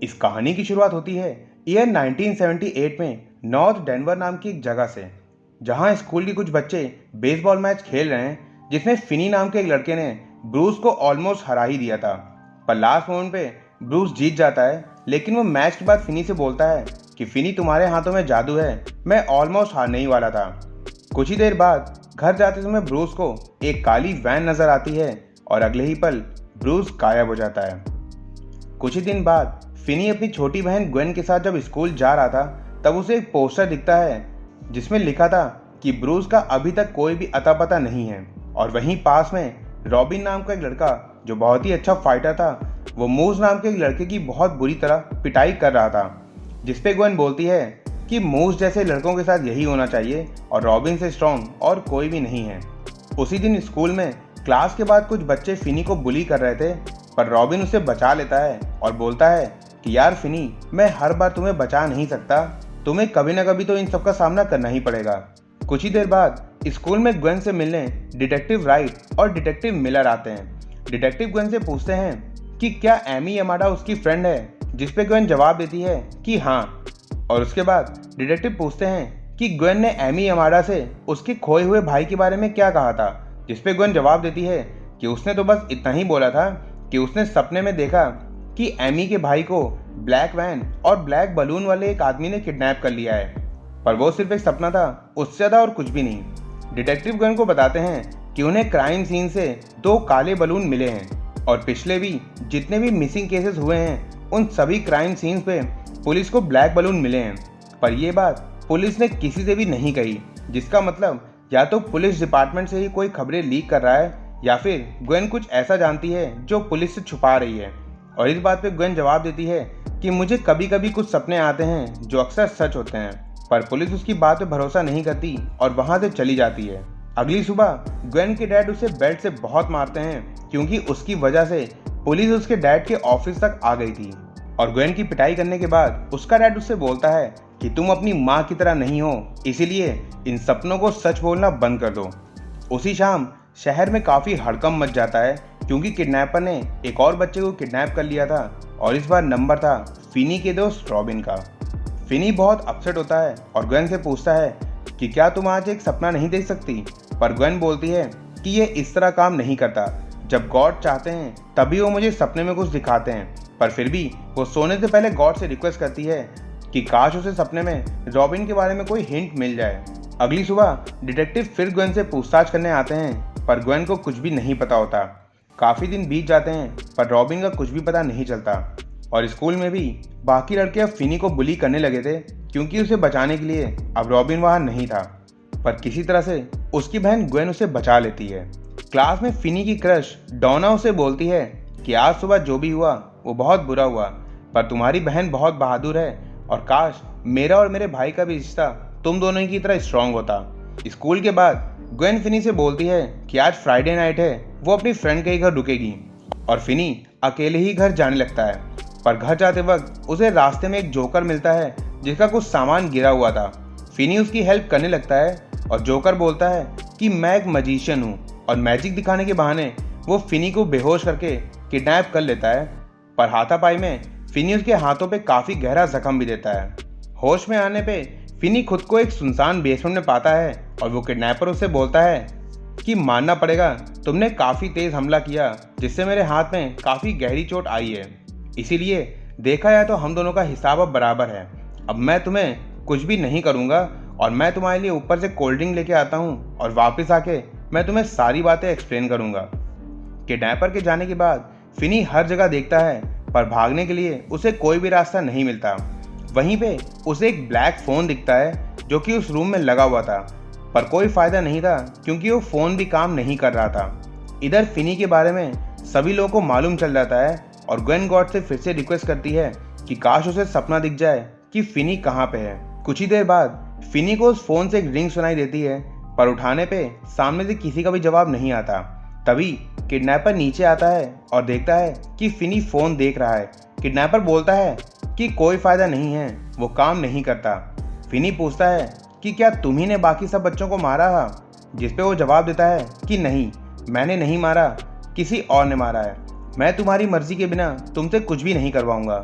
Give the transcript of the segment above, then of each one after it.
इस कहानी की शुरुआत होती है ईयर 1978 में नॉर्थ डेनवर नाम की एक जगह से, जहां स्कूल के कुछ बच्चे बेसबॉल मैच खेल रहे हैं जिसमें फिनी नाम के एक लड़के ने ब्रूस को ऑलमोस्ट हरा ही दिया था। पर लास्ट मोमेंट पे ब्रूस जीत जाता है, लेकिन वो मैच के बाद फिनी से बोलता है कि फिनी तुम्हारे हाथों में जादू है, मैं ऑलमोस्ट हारने ही वाला था। कुछ ही देर बाद घर जाते समय ब्रूस को एक काली वैन नजर आती है और अगले ही पल ब्रूस गायब हो जाता है। कुछ ही दिन बाद फिनी अपनी छोटी बहन ग्वेन के साथ जब स्कूल जा रहा था, तब उसे एक पोस्टर दिखता है जिसमें लिखा था कि ब्रूस का अभी तक कोई भी अता पता नहीं है। और वहीं पास में रॉबिन नाम का एक लड़का जो बहुत ही अच्छा फाइटर था, वो मूज नाम के एक लड़के की बहुत बुरी तरह पिटाई कर रहा था, जिसपे ग्वेन बोलती है कि मूज जैसे लड़कों के साथ यही होना चाहिए और रॉबिन से स्ट्रॉन्ग और कोई भी नहीं है। उसी दिन स्कूल में क्लास के बाद कुछ बच्चे फिनी को बुली कर रहे थे, पर रॉबिन उसे बचा लेता है और बोलता है कि यार फिनी, मैं हर बार तुम्हें बचा नहीं सकता, तुम्हें कभी ना कभी तो इन सब का सामना करना ही पड़ेगा। कुछ ही देर बाद स्कूल में ग्वेन से मिलने डिटेक्टिव राइट और डिटेक्टिव मिलर आते हैं। डिटेक्टिव ग्वेन से पूछते हैं कि क्या एमी यमाडा उसकी फ्रेंड है, जिसपे ग्वेन जवाब देती है कि हाँ। और उसके बाद डिटेक्टिव पूछते हैं कि ग्वेन ने एमी यमाडा से उसके खोए हुए भाई के बारे में क्या कहा था, जिसपे ग्वेन जवाब देती है कि उसने तो बस इतना ही बोला था कि उसने सपने में देखा कि एमी के भाई को ब्लैक वैन और ब्लैक बलून वाले एक आदमी ने किडनैप कर लिया है, पर वो सिर्फ एक सपना था, उससे ज़्यादा और कुछ भी नहीं। डिटेक्टिव ग्वेन को बताते हैं कि उन्हें क्राइम सीन से 2 काले बलून मिले हैं और पिछले भी जितने भी मिसिंग केसेस हुए हैं उन सभी क्राइम सीन्स पे पुलिस को ब्लैक बलून मिले हैं। पर यह बात पुलिस ने किसी से भी नहीं कही, जिसका मतलब या तो पुलिस डिपार्टमेंट से ही कोई खबरें लीक कर रहा है या फिर ग्वेन कुछ ऐसा जानती है जो पुलिस से छुपा रही है। और इस बात पे ग्वेन जवाब देती है कि मुझे कभी कभी कुछ सपने आते हैं जो अक्सर सच होते हैं, पर पुलिस उसकी बात पे भरोसा नहीं करती और वहां से चली जाती है। अगली सुबह ग्वेन के डैड उसे बेल्ट से बहुत मारते हैं, क्योंकि उसकी वजह से पुलिस उसके डैड के ऑफिस तक आ गई थी। और ग्वेन की पिटाई करने के बाद उसका डैड उससे बोलता है कि तुम अपनी माँ की तरह नहीं हो, इसीलिए इन सपनों को सच बोलना बंद कर दो। उसी शाम शहर में काफी हड़कंप मच जाता है, क्योंकि किडनैपर ने एक और बच्चे को किडनैप कर लिया था और इस बार नंबर था फिनी के दोस्त रॉबिन का। फिनी बहुत अपसेट होता है और ग्वेन से पूछता है कि क्या तुम आज एक सपना नहीं देख सकती, पर ग्वेन बोलती है कि ये इस तरह काम नहीं करता, जब गॉड चाहते हैं तभी वो मुझे सपने में कुछ दिखाते हैं। पर फिर भी वो सोने से पहले गॉड से रिक्वेस्ट करती है कि काश उसे सपने में रॉबिन के बारे में कोई हिंट मिल जाए। अगली सुबह डिटेक्टिव फिर ग्वेन से पूछताछ करने आते हैं, पर ग्वेन को कुछ भी नहीं पता होता। काफ़ी दिन बीत जाते हैं पर रॉबिन का कुछ भी पता नहीं चलता। और स्कूल में भी बाकी लड़के अब फिनी को बुली करने लगे थे, क्योंकि उसे बचाने के लिए अब रॉबिन वहाँ नहीं था। पर किसी तरह से उसकी बहन ग्वेन उसे बचा लेती है। क्लास में फिनी की क्रश डोना उसे बोलती है कि आज सुबह जो भी हुआ वो बहुत बुरा हुआ, पर तुम्हारी बहन बहुत बहादुर है और काश मेरा और मेरे भाई का भी रिश्ता तुम दोनों की तरह स्ट्रांग होता। स्कूल के बाद ग्वेन फिनी से बोलती है कि आज फ्राइडे नाइट है, वो अपनी फ्रेंड के ही घर रुकेगी और फिनी अकेले ही घर जाने लगता है। पर घर जाते वक्त उसे रास्ते में एक जोकर मिलता है जिसका कुछ सामान गिरा हुआ था। फिनी उसकी हेल्प करने लगता है और जोकर बोलता है कि मैं एक मजिशियन हूँ, और मैजिक दिखाने के बहाने वो फिनी को बेहोश करके किडनैप कर लेता है। पर हाथापाई में फिनी उसके हाथों पे काफ़ी गहरा जख्म भी देता है। होश में आने पे फिनी खुद को एक सुनसान बेसमेंट में पाता है और वो किडनैपर उससे बोलता है कि मानना पड़ेगा, तुमने काफ़ी तेज़ हमला किया जिससे मेरे हाथ में काफ़ी गहरी चोट आई है, इसीलिए देखा जाए तो हम दोनों का हिसाब अब बराबर है। अब मैं तुम्हें कुछ भी नहीं करूँगा और मैं तुम्हारे लिए ऊपर से कोल्ड ड्रिंक लेके आता हूँ और वापस आके मैं तुम्हें सारी बातें एक्सप्लेन करूँगा। किडनैपर के जाने के बाद फिनी हर जगह देखता है, पर भागने के लिए उसे कोई भी रास्ता नहीं मिलता। वहीं पे उसे एक ब्लैक फ़ोन दिखता है जो कि उस रूम में लगा हुआ था, पर कोई फ़ायदा नहीं था क्योंकि वो फ़ोन भी काम नहीं कर रहा था। इधर फिनी के बारे में सभी लोगों को मालूम चल जाता है और ग्वेन गॉड से फिर से रिक्वेस्ट करती है कि काश उसे सपना दिख जाए कि फिनी कहाँ पे है। कुछ ही देर बाद फिनी को उस फ़ोन से एक रिंग सुनाई देती है, पर उठाने पे सामने से किसी का भी जवाब नहीं आता। तभी किडनैपर नीचे आता है और देखता है कि फिनी फ़ोन देख रहा है। किडनैपर बोलता है कि कोई फ़ायदा नहीं है, वो काम नहीं करता। फिनी पूछता है कि क्या तुम ही ने बाकी सब बच्चों को मारा था, जिस पे वो जवाब देता है कि नहीं, मैंने नहीं मारा, किसी और ने मारा है, मैं तुम्हारी मर्जी के बिना तुमसे कुछ भी नहीं करवाऊंगा।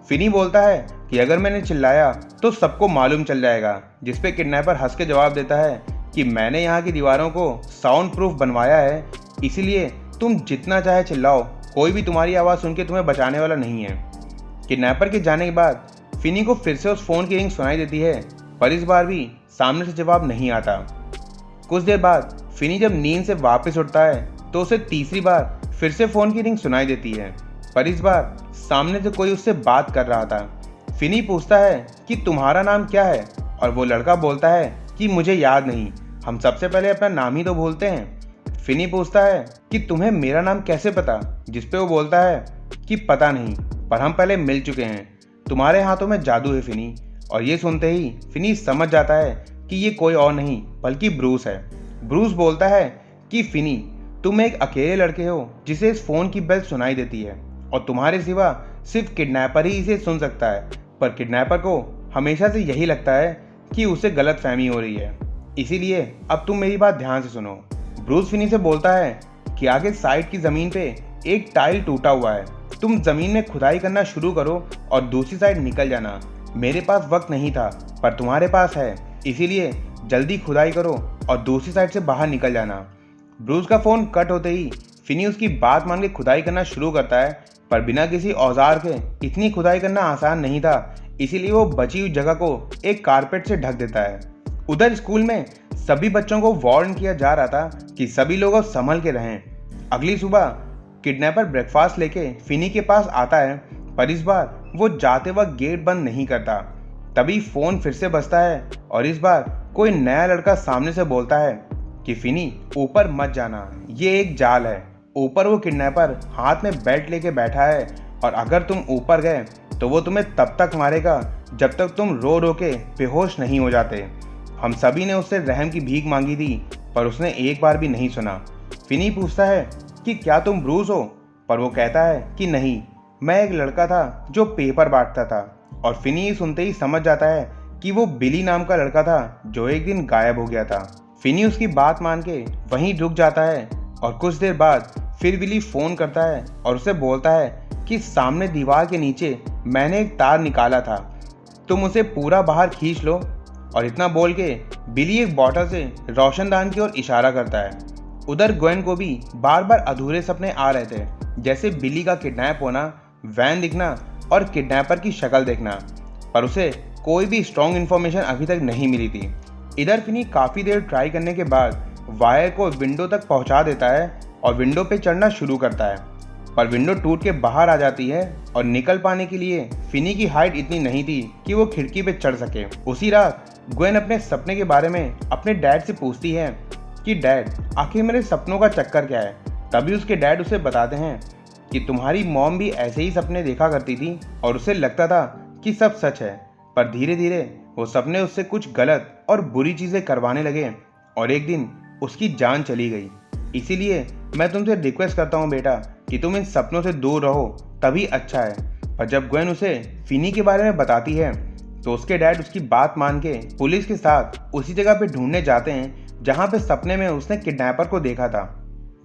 फिनी बोलता है कि अगर मैंने चिल्लाया तो सबको मालूम चल जाएगा, जिस पे किडनैपर हंस के जवाब देता है कि मैंने यहाँ की दीवारों को साउंड प्रूफ बनवाया है, इसीलिए तुम जितना चाहे चिल्लाओ, कोई भी तुम्हारी आवाज़ सुन के तुम्हें बचाने वाला नहीं है। किडनैपर के जाने के बाद फिनी को फिर से उस फोन की रिंग सुनाई देती है, पर इस बार भी सामने से जवाब नहीं आता। कुछ देर बाद फिनी जब नींद से वापस उठता है तो उसे तीसरी बार फिर से फोन की रिंग सुनाई देती है, पर इस बार सामने से कोई उससे बात कर रहा था। फिनी पूछता है कि तुम्हारा नाम क्या है, और वो लड़का बोलता है कि मुझे याद नहीं, हम सबसे पहले अपना नाम ही तो भूलते हैं। फिनी पूछता है कि तुम्हें मेरा नाम कैसे पता, जिस पे वो बोलता है कि पता नहीं, पर हम पहले मिल चुके हैं, तुम्हारे हाथों में जादू है फिनी। और ये सुनते ही फिनी समझ जाता है कि ये कोई और नहीं बल्कि ब्रूस है। ब्रूस बोलता है कि फिनी, तुम एक अकेले लड़के हो जिसे इस फोन की बेल सुनाई देती है, और तुम्हारे सिवा सिर्फ किडनैपर ही इसे सुन सकता है, पर किडनैपर को हमेशा से यही लगता है कि उसे गलतफहमी हो रही है, इसीलिए अब तुम मेरी बात ध्यान से सुनो। ब्रूस फिनी से बोलता है कि आगे साइड की जमीन पे एक टाइल टूटा हुआ है, तुम जमीन में खुदाई करना शुरू करो और दूसरी साइड निकल जाना। मेरे पास वक्त नहीं था, पर तुम्हारे पास है, इसीलिए जल्दी खुदाई करो और दूसरी साइड से बाहर निकल जाना। ब्रूस का फोन कट होते ही फिनी उसकी बात मान के खुदाई करना शुरू करता है, पर बिना किसी औजार के इतनी खुदाई करना आसान नहीं था, इसीलिए वो बची हुई जगह को एक कारपेट से ढक देता है। उधर स्कूल में सभी बच्चों को वार्न किया जा रहा था कि सभी लोग अब संभल के रहें। अगली सुबह किडनैपर ब्रेकफास्ट लेके फिनी के पास आता है, पर इस बार वो जाते वक्त गेट बंद नहीं करता। तभी फोन फिर से बजता है और इस बार कोई नया लड़का सामने से बोलता है कि फिनी, ऊपर मत जाना, ये एक जाल है। ऊपर वो किडनैपर हाथ में बेल्ट लेके बैठा है, और अगर तुम ऊपर गए तो वो तुम्हें तब तक मारेगा जब तक तुम रो रो के बेहोश नहीं हो जाते। हम सभी ने उससे रहम की भीख मांगी थी, पर उसने एक बार भी नहीं सुना। फिनी पूछता है कि क्या तुम ब्रूस हो, पर वो कहता है कि नहीं, मैं एक लड़का था जो पेपर बांटता था। और फिनी सुनते ही समझ जाता है कि वो बिली नाम का लड़का था जो एक दिन गायब हो गया था। फिनी उसकी बात मान के वहीं रुक जाता है, और कुछ देर बाद फिर बिली फोन करता है और उसे बोलता है कि सामने दीवार के नीचे मैंने एक तार निकाला था, तुम उसे पूरा बाहर खींच लो। और इतना बोल के बिली एक बॉटल से रोशनदान की ओर इशारा करता है। उधर ग्वेन को भी बार बार अधूरे सपने आ रहे थे, जैसे बिली का किडनैप होना, वैन दिखना और किडनैपर की शक्ल देखना, पर उसे कोई भी स्ट्रॉन्ग इन्फॉर्मेशन अभी तक नहीं मिली थी। इधर फिनी काफ़ी देर ट्राई करने के बाद वायर को विंडो तक पहुंचा देता है और विंडो पे चढ़ना शुरू करता है, पर विंडो टूट के बाहर आ जाती है, और निकल पाने के लिए फिनी की हाइट इतनी नहीं थी कि वो खिड़की पे चढ़ सके। उसी रात ग्वेन अपने सपने के बारे में अपने डैड से पूछती है कि डैड, आखिर मेरे सपनों का चक्कर क्या है। तभी उसके डैड उसे बताते हैं कि तुम्हारी मॉम भी ऐसे ही सपने देखा करती थी और उसे लगता था कि सब सच है, पर धीरे धीरे वो सपने उससे कुछ गलत और बुरी चीज़ें करवाने लगे, और एक दिन उसकी जान चली गई। इसीलिए मैं तुमसे रिक्वेस्ट करता हूँ बेटा कि तुम इन सपनों से दूर रहो, तभी अच्छा है। पर जब ग्वेन उसे फिनी के बारे में बताती है तो उसके डैड उसकी बात मान के पुलिस के साथ उसी जगह पे ढूंढने जाते हैं जहाँ पे सपने में उसने किडनैपर को देखा था।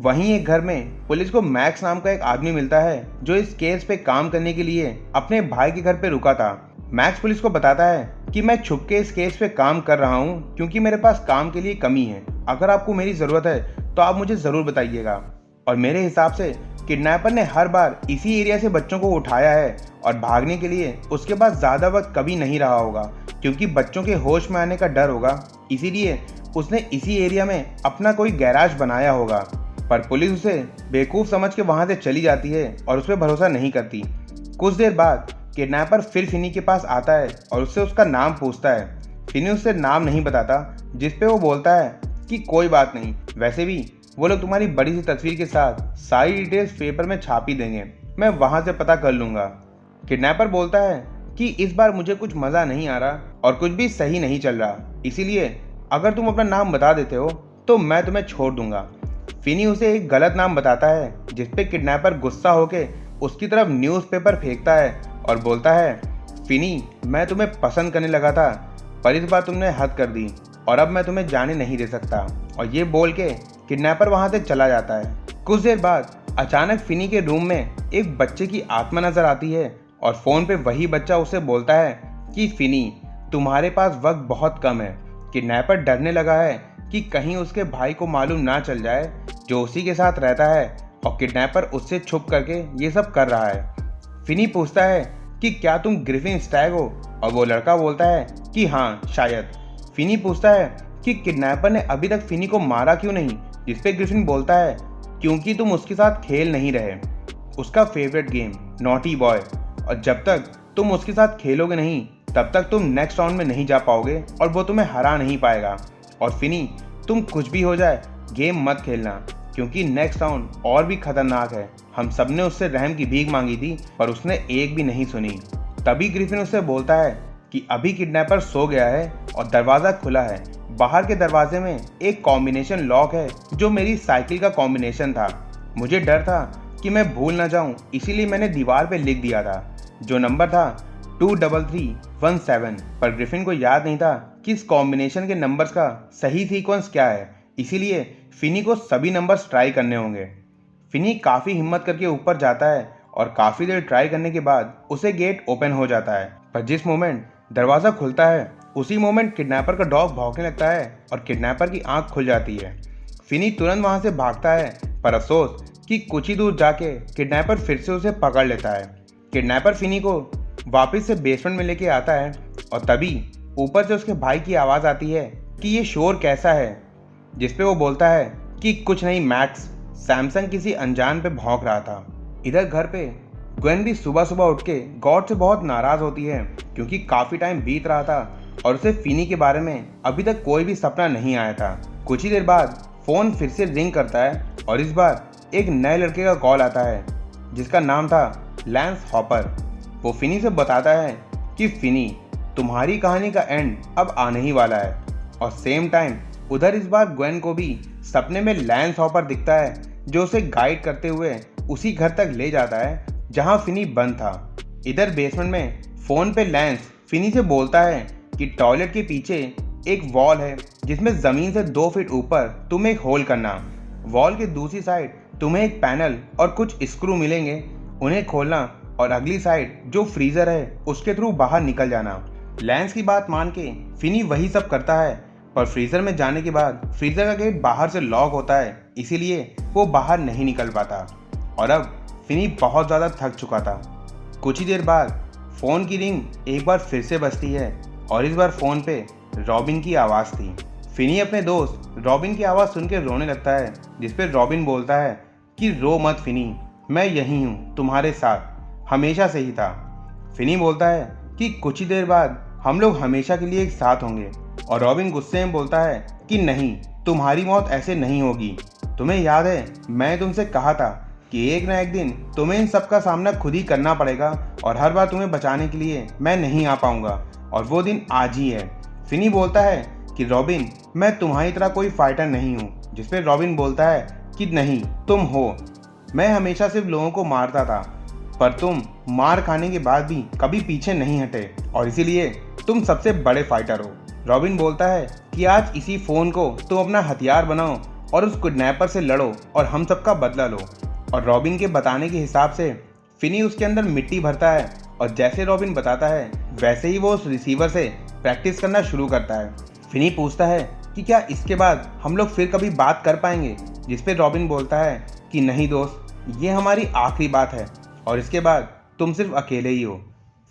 वहीं एक घर में पुलिस को मैक्स नाम का एक आदमी मिलता है जो इस केस पे काम करने के लिए अपने भाई के घर पे रुका था। मैक्स पुलिस को बताता है कि मैं छुप के इस केस पे काम कर रहा हूँ क्योंकि मेरे पास काम के लिए कमी है, अगर आपको मेरी ज़रूरत है तो आप मुझे ज़रूर बताइएगा। और मेरे हिसाब से किडनैपर ने हर बार इसी एरिया से बच्चों को उठाया है, और भागने के लिए उसके पास ज़्यादा वक्त कभी नहीं रहा होगा क्योंकि बच्चों के होश में आने का डर होगा, इसीलिए उसने इसी एरिया में अपना कोई गैराज बनाया होगा। पर पुलिस उसे बेवकूफ़ समझ के वहाँ से चली जाती है और उस पर भरोसा नहीं करती। कुछ देर बाद किडनैपर फिर फिनी के पास आता है और उससे उसका नाम पूछता है। फिनी उससे नाम नहीं बताता, जिस पे वो बोलता है कि कोई बात नहीं, वैसे भी वो लोग तुम्हारी बड़ी सी तस्वीर के साथ सारी डिटेल्स पेपर में छाप ही देंगे, मैं वहाँ से पता कर लूँगा। किडनैपर बोलता है कि इस बार मुझे कुछ मज़ा नहीं आ रहा और कुछ भी सही नहीं चल रहा, इसीलिए अगर तुम अपना नाम बता देते हो तो मैं तुम्हें छोड़ दूंगा। फिनी उसे एक गलत नाम बताता है, जिसपे किडनैपर गुस्सा होके उसकी तरफ न्यूज़पेपर फेंकता है और बोलता है, फिनी, मैं तुम्हें पसंद करने लगा था, पर इस बार तुमने हद कर दी और अब मैं तुम्हें जाने नहीं दे सकता। और ये बोल के किडनैपर वहाँ से चला जाता है। कुछ देर बाद अचानक फिनी के रूम में एक बच्चे की आत्मा नजर आती है और फ़ोन पे वही बच्चा उसे बोलता है कि फिनी, तुम्हारे पास वक्त बहुत कम है। किडनैपर डरने लगा है कि कहीं उसके भाई को मालूम ना चल जाए जो उसी के साथ रहता है और किडनैपर उससे छुप करके ये सब कर रहा है। फिनी पूछता है कि क्या तुम ग्रिफिन स्टैग हो, और वो लड़का बोलता है कि हाँ शायद। फिनी पूछता है कि किडनैपर ने अभी तक फिनी को मारा क्यों नहीं, जिस पे ग्रिफिन बोलता है क्योंकि तुम उसके साथ खेल नहीं रहे, उसका फेवरेट गेम नॉटी बॉय, और जब तक तुम उसके साथ खेलोगे नहीं तब तक तुम नेक्स्ट राउंड में नहीं जा पाओगे और वो तुम्हें हरा नहीं पाएगा। और फिनी, तुम कुछ भी हो जाए गेम मत खेलना क्योंकि नेक्स्ट राउंड और भी खतरनाक है। हम सब ने उससे रहम की भीख मांगी थी पर उसने एक भी नहीं सुनी। तभी ग्रिफिन उससे बोलता है कि अभी किडनैपर सो गया है और दरवाज़ा खुला है। बाहर के दरवाजे में एक कॉम्बिनेशन लॉक है जो मेरी साइकिल का कॉम्बिनेशन था। मुझे डर था कि मैं भूल ना जाऊं, इसीलिए मैंने दीवार पे लिख दिया था जो नंबर था 23317। पर ग्रिफिन को याद नहीं था कि इस कॉम्बिनेशन के नंबर्स का सही सीक्वेंस क्या है, इसीलिए फिनी को सभी नंबर्स ट्राई करने होंगे। फिनी काफ़ी हिम्मत करके ऊपर जाता है और काफ़ी देर ट्राई करने के बाद उसे गेट ओपन हो जाता है। पर जिस मोमेंट दरवाज़ा खुलता है उसी मोमेंट किडनैपर का डॉग भौंकने लगता है और किडनैपर की आंख खुल जाती है। फिनी तुरंत वहाँ से भागता है पर अफसोस कि कुछ ही दूर जाके किडनैपर फिर से उसे पकड़ लेता है। किडनैपर फिनी को वापस से बेसमेंट में लेके आता है और तभी ऊपर से उसके भाई की आवाज़ आती है कि ये शोर कैसा है, जिसपे वो बोलता है कि कुछ नहीं मैक्स, सैमसंग किसी अनजान पे भौंक रहा था। इधर घर पे ग्वेन भी सुबह सुबह उठ के गॉड से बहुत नाराज़ होती है क्योंकि काफ़ी टाइम बीत रहा था और उसे फिनी के बारे में अभी तक कोई भी सपना नहीं आया था। कुछ ही देर बाद फ़ोन फिर से रिंग करता है और इस बार एक नए लड़के का कॉल आता है जिसका नाम था लैंस हॉपर। वो फिनी से बताता है कि फिनी, तुम्हारी कहानी का एंड अब आने ही वाला है। और सेम टाइम उधर इस बार ग्वेन को भी सपने में लैंस हॉपर दिखता है जो उसे गाइड करते हुए उसी घर तक ले जाता है जहां फिनी बंद था। इधर बेसमेंट में फ़ोन पे लैंस फिनी से बोलता है कि टॉयलेट के पीछे एक वॉल है जिसमें ज़मीन से 2 फीट ऊपर तुम्हें एक होल करना, वॉल के दूसरी साइड तुम्हें एक पैनल और कुछ स्क्रू मिलेंगे, उन्हें खोलना और अगली साइड जो फ्रीज़र है उसके थ्रू बाहर निकल जाना। लैंस की बात मान के फिनी वही सब करता है पर फ्रीज़र में जाने के बाद फ्रीज़र का गेट बाहर से लॉक होता है, इसीलिए वो बाहर नहीं निकल पाता। और अब फिनी बहुत ज़्यादा थक चुका था। कुछ ही देर बाद फ़ोन की रिंग एक बार फिर से बजती है और इस बार फ़ोन पे रॉबिन की आवाज़ थी। फिनी अपने दोस्त रॉबिन की आवाज़ सुन के रोने लगता है जिस पे रॉबिन बोलता है कि रो मत फिनी, मैं यहीं हूँ तुम्हारे साथ, हमेशा से ही था। फिनी बोलता है कि कुछ ही देर बाद हम लोग हमेशा के लिए एक साथ होंगे और रॉबिन गुस्से में बोलता है कि नहीं, तुम्हारी मौत ऐसे नहीं होगी। तुम्हें याद है मैं तुमसे कहा था कि एक ना एक दिन तुम्हें इन सब का सामना खुद ही करना पड़ेगा और हर बार तुम्हें बचाने के लिए मैं नहीं आ पाऊंगा और वो दिन आज ही है। फिनी बोलता है कि रॉबिन, मैं तुम्हारी तरह कोई फाइटर नहीं हूँ, जिस पे रॉबिन बोलता है कि नहीं तुम हो, मैं हमेशा सिर्फ लोगों को मारता था पर तुम मार खाने के बाद भी कभी पीछे नहीं हटे और इसीलिए तुम सबसे बड़े फाइटर हो। रॉबिन बोलता है कि आज इसी फ़ोन को तुम अपना हथियार बनाओ और उस किडनैपर से लड़ो और हम सबका बदला लो। और रॉबिन के बताने के हिसाब से फिनी उसके अंदर मिट्टी भरता है और जैसे रॉबिन बताता है वैसे ही वो उस रिसीवर से प्रैक्टिस करना शुरू करता है। फिनी पूछता है कि क्या इसके बाद हम लोग फिर कभी बात कर पाएंगे, जिस पे रॉबिन बोलता है कि नहीं दोस्त, ये हमारी आखिरी बात है और इसके बाद तुम सिर्फ अकेले ही हो।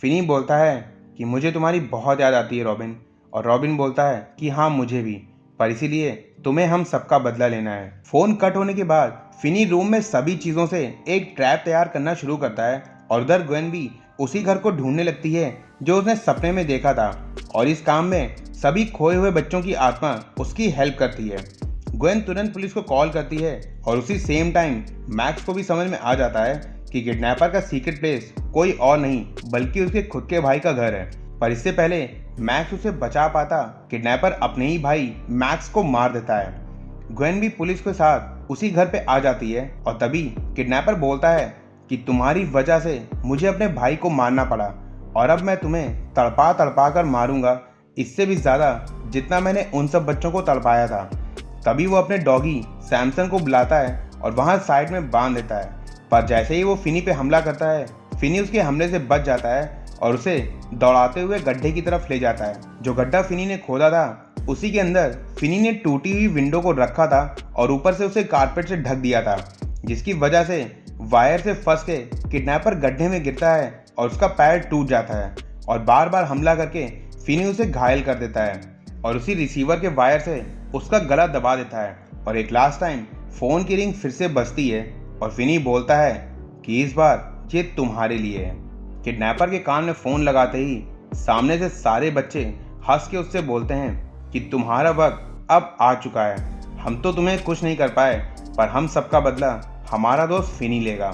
फिनी बोलता है कि मुझे तुम्हारी बहुत याद आती है रॉबिन, और रॉबिन बोलता है कि हाँ मुझे भी, पर इसीलिए तुम्हें हम सबका बदला लेना है। फ़ोन कट होने के बाद फिनी रूम में सभी चीज़ों से एक ट्रैप तैयार करना शुरू करता है और उधर ग्वेन भी उसी घर को ढूंढने लगती है जो उसने सपने में देखा था और इस काम में सभी खोए हुए बच्चों की आत्मा उसकी हेल्प करती है। ग्वेन तुरंत पुलिस को कॉल करती है और उसी सेम टाइम मैक्स को भी समझ में आ जाता है कि किडनैपर का सीक्रेट प्लेस कोई और नहीं बल्कि उसके खुद के भाई का घर है। पर इससे पहले मैक्स उसे बचा पाता, किडनैपर अपने ही भाई मैक्स को मार देता है। ग्वेन भी पुलिस के साथ उसी घर पे आ जाती है और तभी किडनैपर बोलता है कि तुम्हारी वजह से मुझे अपने भाई को मारना पड़ा और अब मैं तुम्हें तड़पा तड़पा कर मारूंगा, इससे भी ज़्यादा जितना मैंने उन सब बच्चों को तड़पाया था। तभी वो अपने डॉगी सैमसन को बुलाता है और वहाँ साइड में बांध देता है। पर जैसे ही वो फिनी पे हमला करता है फिनी उसके हमले से बच जाता है और उसे दौड़ाते हुए गड्ढे की तरफ ले जाता है। जो गड्ढा फिनी ने खोदा था उसी के अंदर फिनी ने टूटी हुई विंडो को रखा था और ऊपर से उसे कारपेट से ढक दिया था, जिसकी वजह से वायर से फंस के किडनैपर गड्ढे में गिरता है और उसका पैर टूट जाता है और बार बार हमला करके फिनी उसे घायल कर देता है और उसी रिसीवर के वायर से उसका गला दबा देता है। और एक लास्ट टाइम फोन की रिंग फिर से बजती है और फिनी बोलता है कि इस बार ये तुम्हारे लिए है। किडनैपर के कान में फोन लगाते ही सामने से सारे बच्चे हंस के उससे बोलते हैं कि तुम्हारा वक्त अब आ चुका है, हम तो तुम्हें कुछ नहीं कर पाए पर हम सबका बदला हमारा दोस्त फिनी लेगा।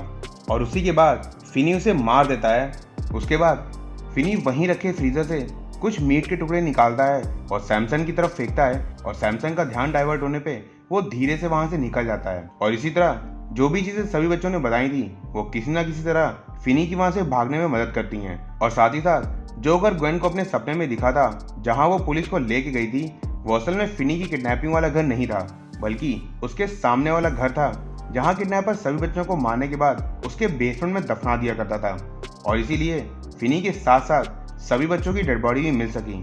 और उसी के बाद फिनी उसे मार देता है। उसके बाद फिनी वहीं रखे फ्रीजर से कुछ मीट के टुकड़े निकालता है और सैमसन की तरफ फेंकता है और सैमसन का ध्यान डाइवर्ट होने पे वो धीरे से वहां से निकल जाता है। और इसी तरह जो भी चीजें सभी बच्चों ने बताई थी वो किसी ना किसी तरह फिनी की वहां से भागने में मदद करती हैं। और साथ ही साथ जो घर ग्वेन को अपने सपने में दिखा था जहां वो पुलिस को लेके गई थी, वो असल में फिनी की किडनैपिंग वाला घर नहीं था बल्कि उसके सामने वाला घर था जहां किडनैपर सभी बच्चों को मारने के बाद उसके बेसमेंट में दफना दिया करता था। और इसीलिए फिनी के साथ साथ सभी बच्चों की डेड बॉडी भी मिल सकी।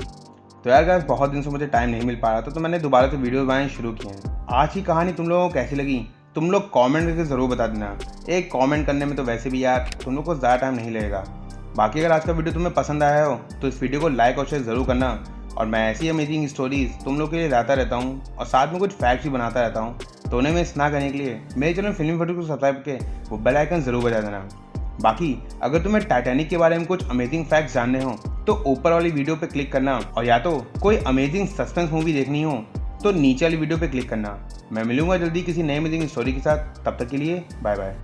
तो यार गाइस, बहुत दिन से मुझे टाइम नहीं मिल पा रहा था तो मैंने दोबारा से वीडियो बनाने शुरू किए हैं। आज की कहानी तुम लोगों को कैसी लगी तुम लोग कमेंट करके ज़रूर बता देना। एक कमेंट करने में तो वैसे भी यार तुम लोग को ज़्यादा टाइम नहीं लगेगा। बाकी अगर आज का वीडियो तुम्हें पसंद आया हो तो इस वीडियो को लाइक और शेयर ज़रूर करना। और मैं ऐसी अमेजिंग स्टोरीज तुम लोग के लिए लाता रहता हूँ और साथ में कुछ फैक्ट्स भी बनाता रहता हूँ, तो उन्हें मिस ना करने के लिए मेरे चैनल फिल्मी फटू को सब्सक्राइब करके वो बेल आइकन ज़रूर बजा देना। बाकी अगर तुम्हें टाइटैनिक के बारे में कुछ अमेजिंग फैक्ट्स जानने हो तो ऊपर वाली वीडियो पे क्लिक करना, और या तो कोई अमेजिंग सस्पेंस मूवी देखनी हो तो नीचे वाली वीडियो पे क्लिक करना। मैं मिलूंगा जल्दी किसी नई अमेजिंग स्टोरी के साथ, तब तक के लिए बाय बाय।